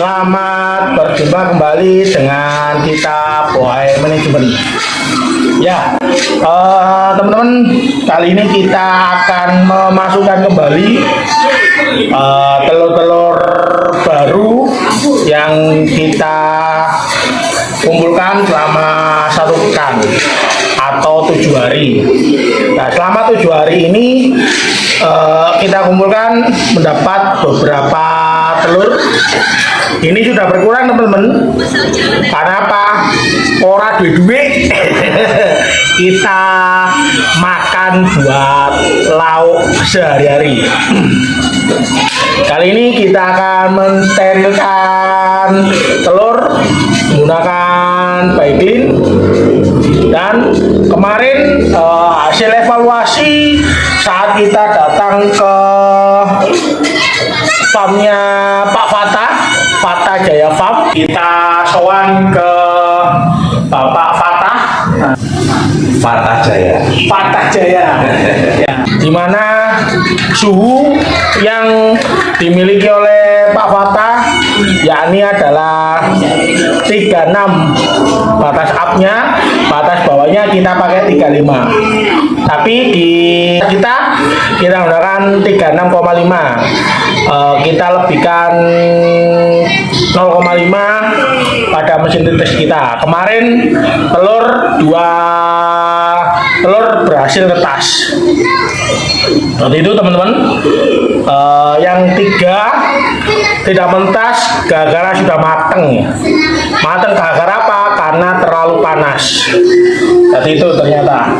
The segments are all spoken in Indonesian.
Selamat berjumpa kembali dengan kita Boy Manajemen. Ya, teman-teman, kali ini kita akan memasukkan kembali telur-telur baru yang kita kumpulkan selama 1 pekan atau 7 hari. Nah, selama 7 hari ini kita kumpulkan mendapat beberapa telur. Ini sudah berkurang, teman-teman. Karena apa? Ora duit kita makan buat lauk sehari-hari. Kali ini kita akan mensterilkan telur menggunakan Baiklin. Dan kemarin hasil evaluasi saat kita datang ke farmnya Pak Fata Jaya Farm, kita sowan ke Bapak Fata Jaya ya, di mana suhu yang dimiliki oleh Pak Fata yakni adalah 36 batas upnya, batas bawahnya kita pakai 35, tapi di kita menggunakan 36,5. Kita lebihkan 0,5 pada mesin tetes kita. Kemarin telur berhasil netas. Seperti itu, teman-teman. Yang 3 tidak mentas gara-gara sudah mateng. Mateng gara-gara apa? Karena terlalu panas. Seperti itu ternyata.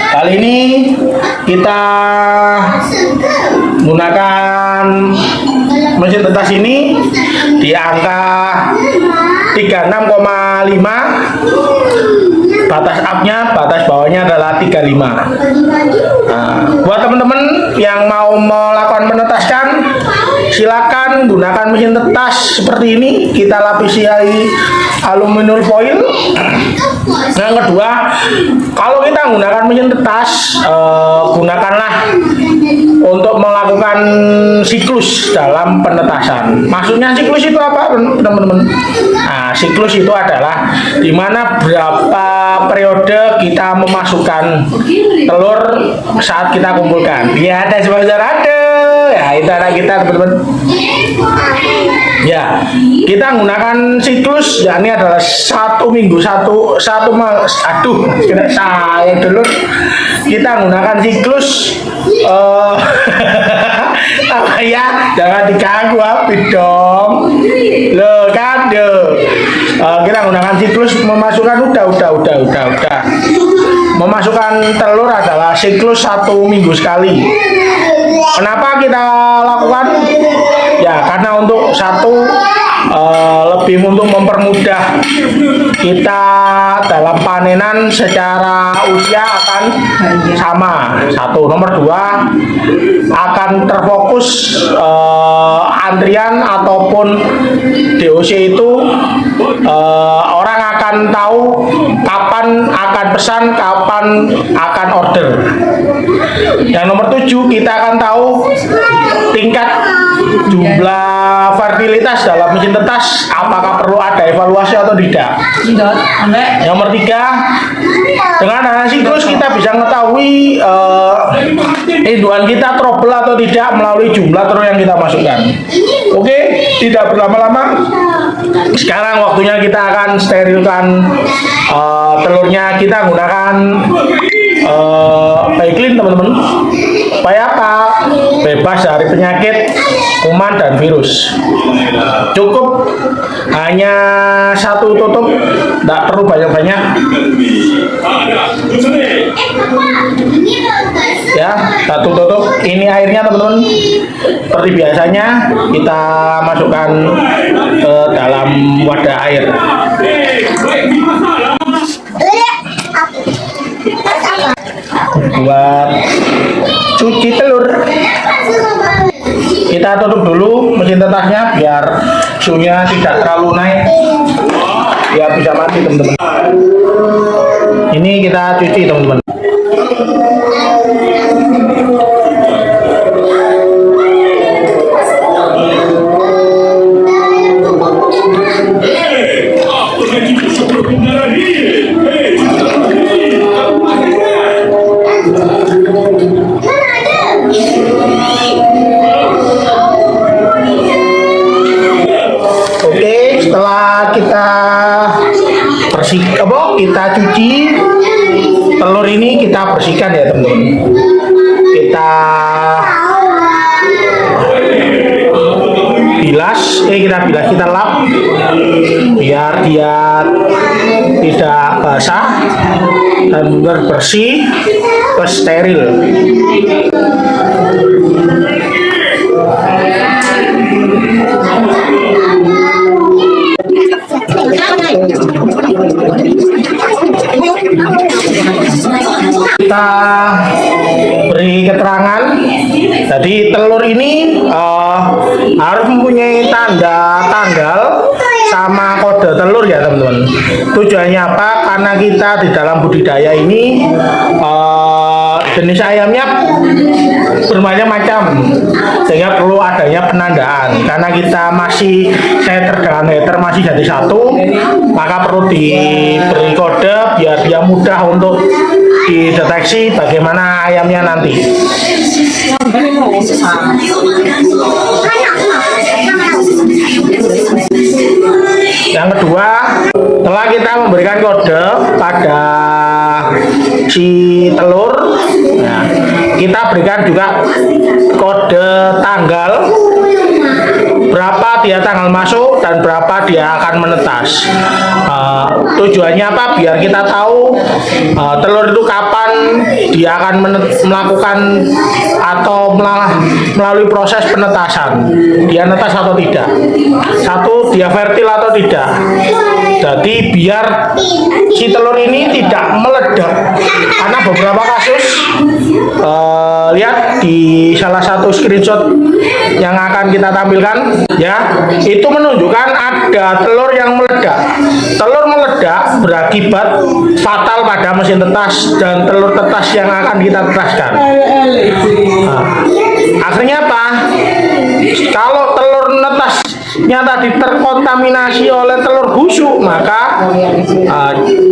Kali ini kita menggunakan mesin tetas ini di angka 36,5. Batas upnya, batas bawahnya adalah 35. Buat teman-teman yang mau melakukan penetaskan, silakan gunakan mesin tetas seperti ini. Kita lapisi aluminium foil. Yang kedua, kalau kita menggunakan mesin tetas, gunakanlah untuk melakukan siklus dalam penetasan. Maksudnya siklus itu apa, teman-teman? Nah, siklus itu adalah dimana berapa periode kita memasukkan telur saat kita kumpulkan. Ya, ada sponsor ada. Ya, itu ada kita, teman-teman. Ya, kita menggunakan siklus, yakni adalah 1 minggu saya dulu. Kita menggunakan siklus apa ya? Jangan diganggu habis dong. Loh kan kita menggunakan siklus memasukkan udah. Memasukkan telur adalah siklus 1 minggu sekali. Kenapa kita lakukan? Ya, karena untuk lebih untuk mempermudah kita dalam panenan secara usia akan sama. 1. Nomor 2, akan terfokus antrian ataupun DOC itu orang akan tahu kapan akan pesan, kapan akan order. Yang nomor 7, kita akan tahu tingkat jumlah fertilitas dalam mesin tetas, apakah perlu ada evaluasi atau tidak. Yang nomor 3, dengan adanya siklus kita bisa mengetahui induan kita trouble atau tidak melalui jumlah telur yang kita masukkan. Oke, tidak berlama-lama. Sekarang waktunya kita akan sterilkan telurnya. Kita menggunakan Baiklin, teman-teman. Supaya apa? Bebas dari penyakit kuman dan virus. Cukup hanya 1 tutup, tidak perlu banyak-banyak. Ya, 1 tutup. Ini airnya, teman-teman. Seperti biasanya kita masukkan ke dalam wadah air. Buat cuci telur, kita tutup dulu mesin tetasnya biar suhunya tidak terlalu naik, biar bisa mati, teman-teman. Ini kita cuci, teman-teman. kita lap biar dia tidak basah dan bersih plus steril. Kita beri keterangan. Jadi telur ini harus mempunyai tanda tanggal sama kode telur ya teman-teman. Tujuannya apa? Karena kita di dalam budidaya ini jenis ayamnya bermacam-macam, sehingga perlu adanya penandaan. Karena kita masih setter dengan header masih jadi satu, maka perlu diberi kode biar dia mudah untuk dideteksi bagaimana ayamnya nanti. Yang kedua, setelah kita memberikan kode pada si telur, nah, kita berikan juga kode tanggal, berapa dia tanggal masuk dan berapa dia akan menetas. Tujuannya apa? Biar kita tahu telur itu kapan dia akan melakukan atau melalui proses penetasan, dia netas atau tidak, satu dia fertil atau tidak. Jadi biar si telur ini tidak meledak, karena beberapa kasus lihat di salah satu screenshot yang akan kita tampilkan ya, itu menunjukkan ada telur yang meledak. Telur meledak berakibat fatal pada mesin tetas dan telur tetas yang akan kita tetaskan. Akhirnya apa? Kalau telur netasnya tadi terkontaminasi oleh telur busuk, maka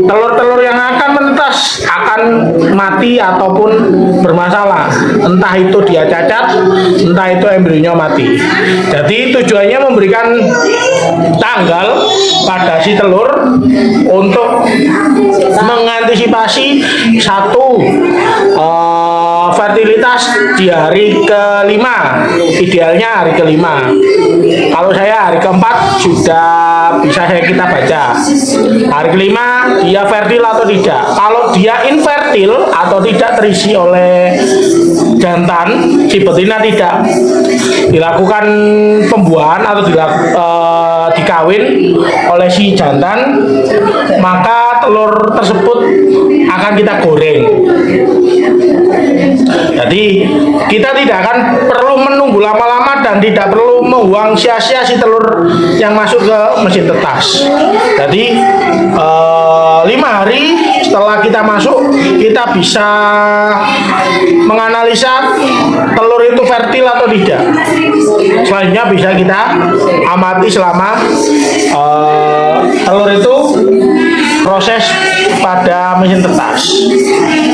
telur-telur yang akan menetas akan mati ataupun bermasalah. Entah itu dia cacat, entah itu embrionya mati. Jadi tujuannya memberikan tanggal pada si telur untuk mengantisipasi satu, fertilitas di hari kelima, idealnya hari kelima. Kalau saya hari keempat sudah bisa kita baca. Hari kelima dia fertil atau tidak. Kalau dia infertil atau tidak terisi oleh jantan, si betina tidak dilakukan pembuahan atau dikawin oleh si jantan, maka telur tersebut akan kita goreng. Jadi kita tidak akan perlu menunggu lama-lama dan tidak perlu membuang sia-sia si telur yang masuk ke mesin tetas. Jadi 5 hari setelah kita masuk, kita bisa menganalisa telur itu fertil atau tidak. Selanjutnya bisa kita amati selama telur itu proses pada mesin tetas.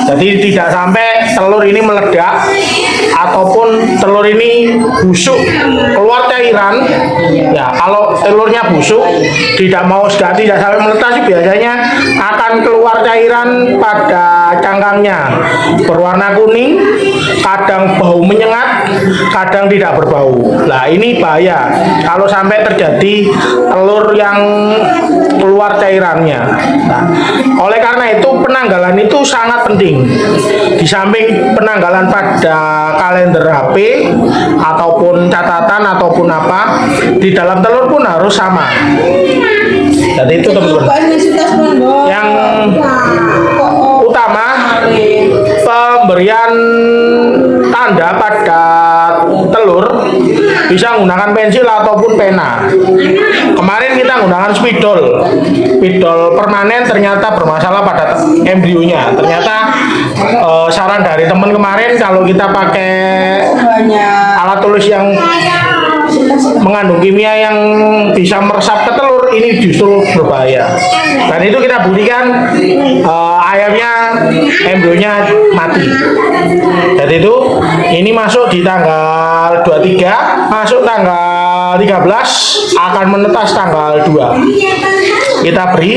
Jadi tidak sampai telur ini meledak ataupun telur ini busuk keluar cairan. Ya, kalau telurnya busuk tidak sampai menetas, biasanya akan keluar cairan pada cangkangnya, berwarna kuning, kadang bau menyengat, kadang tidak berbau. Nah, ini bahaya kalau sampai terjadi telur yang keluar cairannya. Nah, oleh karena itu penanggalan itu sangat penting. Di samping penanggalan pada kalender HP ataupun catatan ataupun apa, di dalam telur pun harus sama. Jadi itu teman-teman. Yang utama, pemberian tanda pada telur bisa menggunakan pensil ataupun pena. Kemarin kita menggunakan spidol permanen, ternyata bermasalah pada embrionya. Ternyata saran dari teman kemarin, kalau kita pakai alat tulis yang mengandung kimia yang bisa meresap ke telur, ini justru berbahaya. Dan itu kita buktikan, ayamnya embrionya mati. Jadi itu ini masuk di tanggal 23, masuk tanggal 13, akan menetas tanggal 2. Kita beri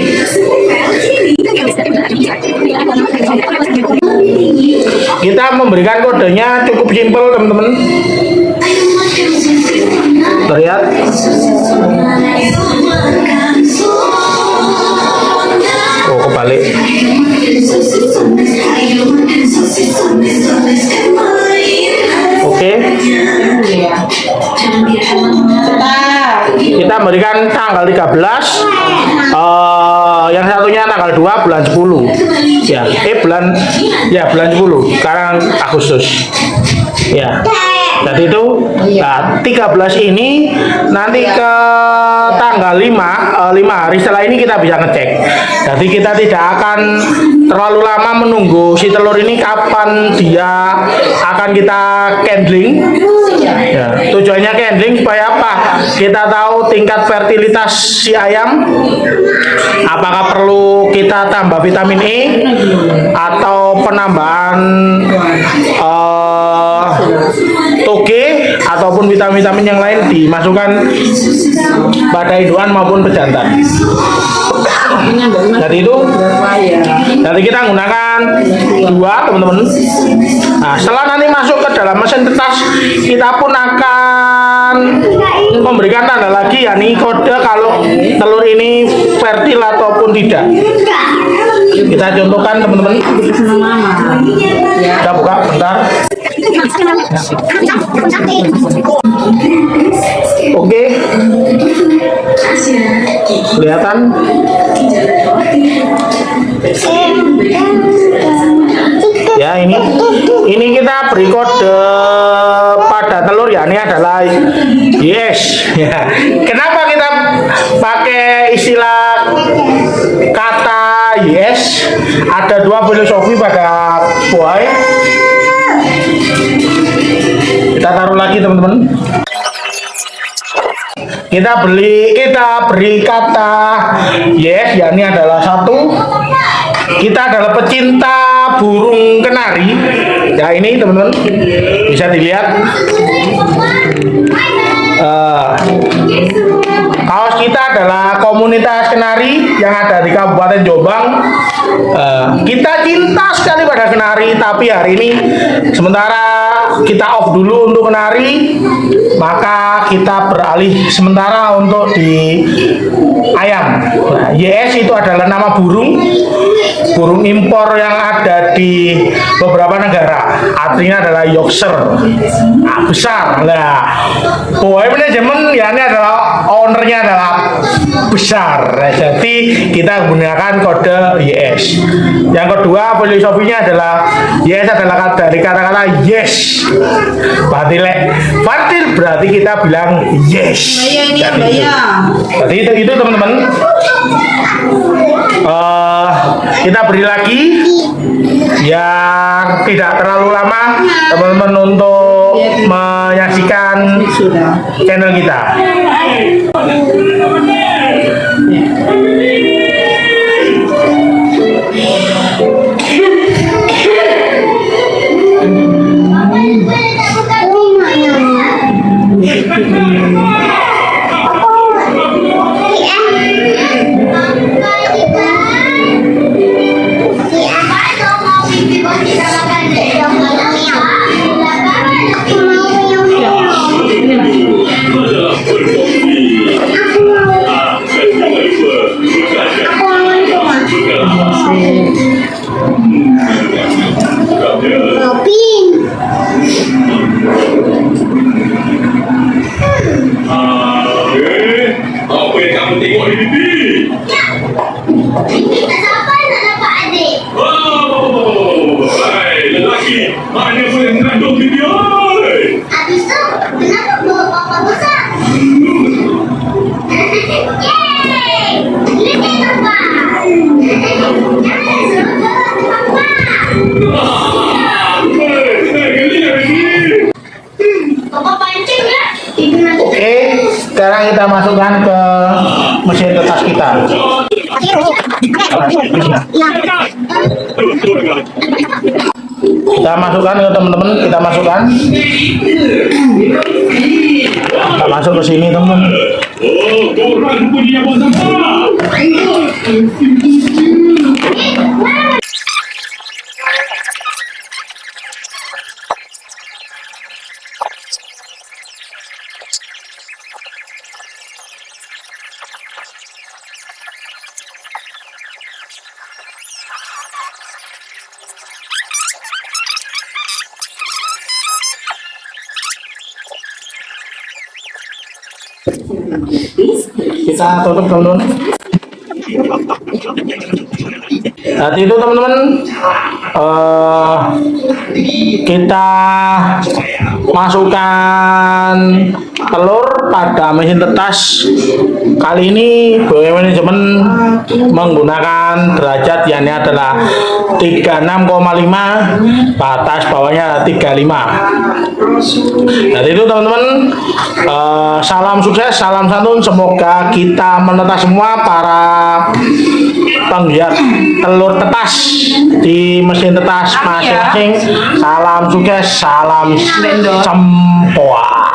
kita memberikan kodenya cukup simpel teman-teman. Terlihat memberikan tanggal 13, yang satunya tanggal 2 bulan 10. Bulan 10 sekarang Agustus. Ya. Jadi itu 13 ini nanti ke tanggal 5 hari setelah ini kita bisa ngecek. Jadi kita tidak akan terlalu lama menunggu si telur ini kapan dia akan kita candling. Ya, tujuannya candling supaya apa? Kita tahu tingkat fertilitas si ayam. Apakah perlu kita tambah vitamin E atau penambahan toge ataupun vitamin-vitamin yang lain dimasukkan pada induan maupun pejantan. Jadi itu, nanti kita gunakan 2 teman-teman. Nah, setelah nanti masuk ke dalam mesin tetas, kita pun akan memberikan tanda lagi, yakni kode kalau telur ini fertil ataupun tidak. Kita contohkan teman-teman. Kita buka bentar. Oke, kelihatan. Ya, ini kita beri kode pada telur, ya ini adalah yes. Ya, kenapa kita pakai istilah kata yes? Ada 2 filosofi pada buah. Kita taruh lagi teman-teman. Kita beri kata yes, yakni adalah 1. Kita adalah pecinta burung kenari. Ya ini teman-teman bisa dilihat. Kaos kita adalah komunitas kenari yang ada di Kabupaten Jombang. Kita cinta sekali pada kenari, tapi hari ini sementara kita off dulu untuk kenari, maka kita beralih sementara untuk di ayam. Nah, YS itu adalah nama burung impor yang ada di beberapa negara. Artinya adalah Yorkshire. Nah, besar. Nah, boy manajemen ya ini adalah ownernya adalah besar. Nah, jadi kita gunakan kode YS. Yang kedua filosofinya adalah YS adalah dari kata-kata yes. Fertil berarti kita bilang yes. Jadi itu teman-teman. Kita beri lagi yang tidak terlalu lama teman-teman untuk menyaksikan channel kita. Apa yang kamu tengok di pipi? Ini tak sampai nak dapat adik. Hai, lelaki, mana boleh mengandung pipi? Habis tu, kenapa bawa papa besar? Yeay, lihat papa. Jangan suruh papa. Papa pancing ya? Oke, sekarang kita masukkan ke mesin tetas kita. Kita masukkan ya teman-teman, kita masukkan. Kita masuk ke sini teman-teman. Kita tutup teman-teman. Jadi itu teman-teman, kita masukkan telur pada mesin tetas. Kali ini BW Manajemen menggunakan derajat yang ini adalah 36,5, batas bawahnya 35. Jadi itu teman-teman, salam sukses, salam santun, semoga kita menetas semua para penggiat telur tetas di mesin tetas masing-masing. Salam sukses, salam sempoa.